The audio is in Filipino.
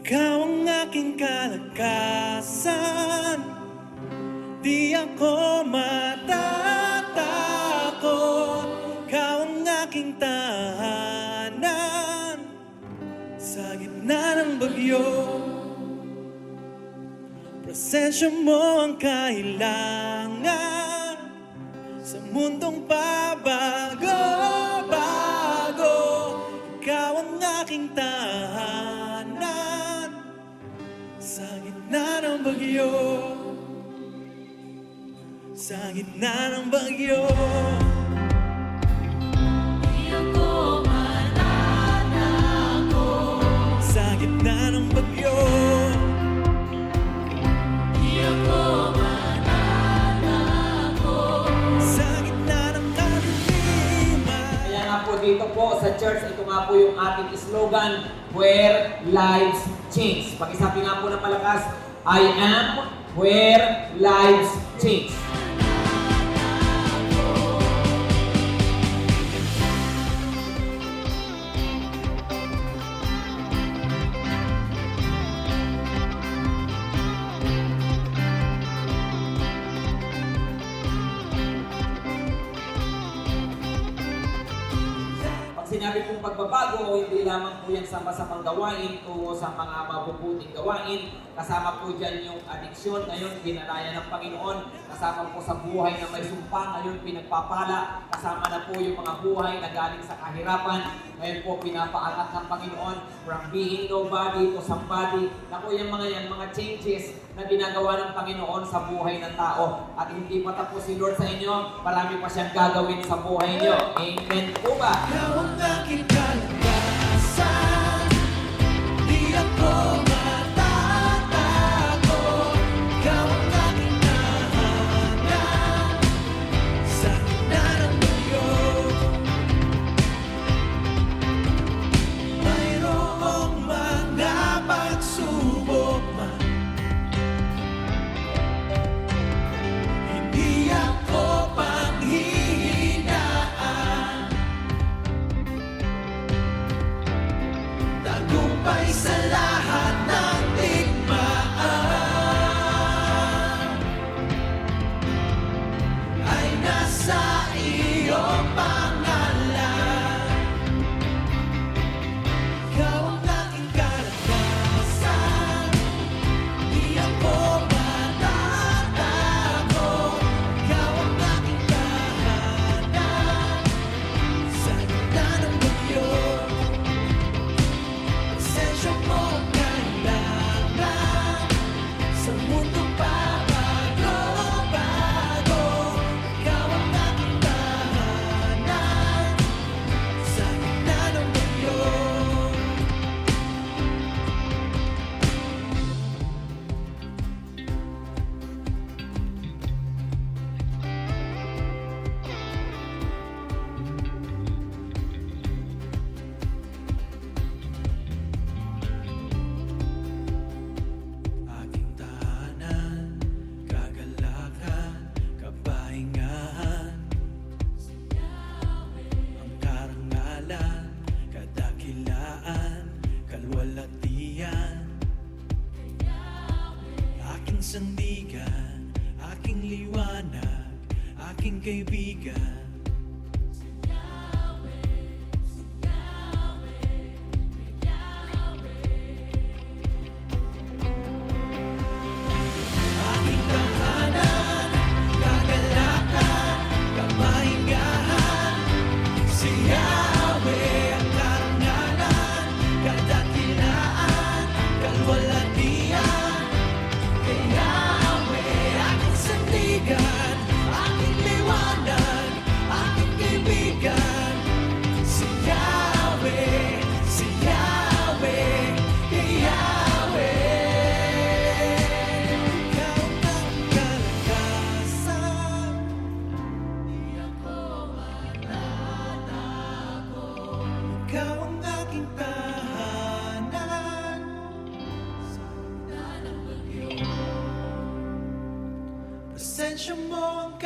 Ikaw ang aking kalakasan, di ako matatakot. Ikaw ang aking tahanan sa gitna ng bagyo. Presensya mo ang kailangan sa mundong pabago-bago. Ikaw ang aking tahanan sa gitna ng bagyo. Sa gitna ng bagyo. Di ako matatakot. Sa gitna ng bagyo. Di ako matatakot. Sa gitna ng kadiliman. Kaya nga po dito po sa church, ito nga po yung ating slogan, Where Lives Change. Pakisabi nga po ng malakas, I am where lives change. Sinabi pong pagbabago, hindi lamang po yan sama sa panggawain o sa mga mabubuting gawain. Kasama po dyan yung adiksyon, ngayon ginalaya ng Panginoon. Kasama po sa buhay na may sumpa, ngayon pinagpapala. Kasama na po yung mga buhay na galing sa kahirapan. Ngayon po pinapaangat ng Panginoon from being nobody to somebody. Naku yung mga yan, mga changes na ginagawa ng Panginoon sa buhay ng tao. At hindi pa tapos si Lord sa inyo, marami pa siyang gagawin sa buhay niyo. Amen po ba? Aking kalakasan, di ako matatakot. Ikaw ang aking tahanan sa gitna ng bagyo. Mayroong mga pagsubok man, hindi ako panghihinaan. Tagumpay sa lahat ng digmaan ay nasa iyong pangalan. Ikaw ang aking kalakasan, di ako matatakot. Ikaw ang aking tahanan sa gitna ng bagyo. Presensya mo ang kailangan sa mundong pabago-bago. Ikaw ang aking tahanan sa gitna ng bagyo. Aking tahanan, kagalakan, kapahingahan, ang karangalan, kadakilaan, kalwalatian. Aking sandigan, aking liwanag, aking kaibigan. Aking tahanan, kagalakan, kapahingahan, si Yahweh ang karangalan, kadakilaan, kalwalatian. Kay Yahweh aking sandigan, aking liwanag, aking kaibigan. Si Yahweh, si Yahweh, kay Yahweh. Ikaw ang aking kalakasan, di ako matatakot. Ikaw ang aking tahanan sa gitna ng bagyo. Presensya mo ang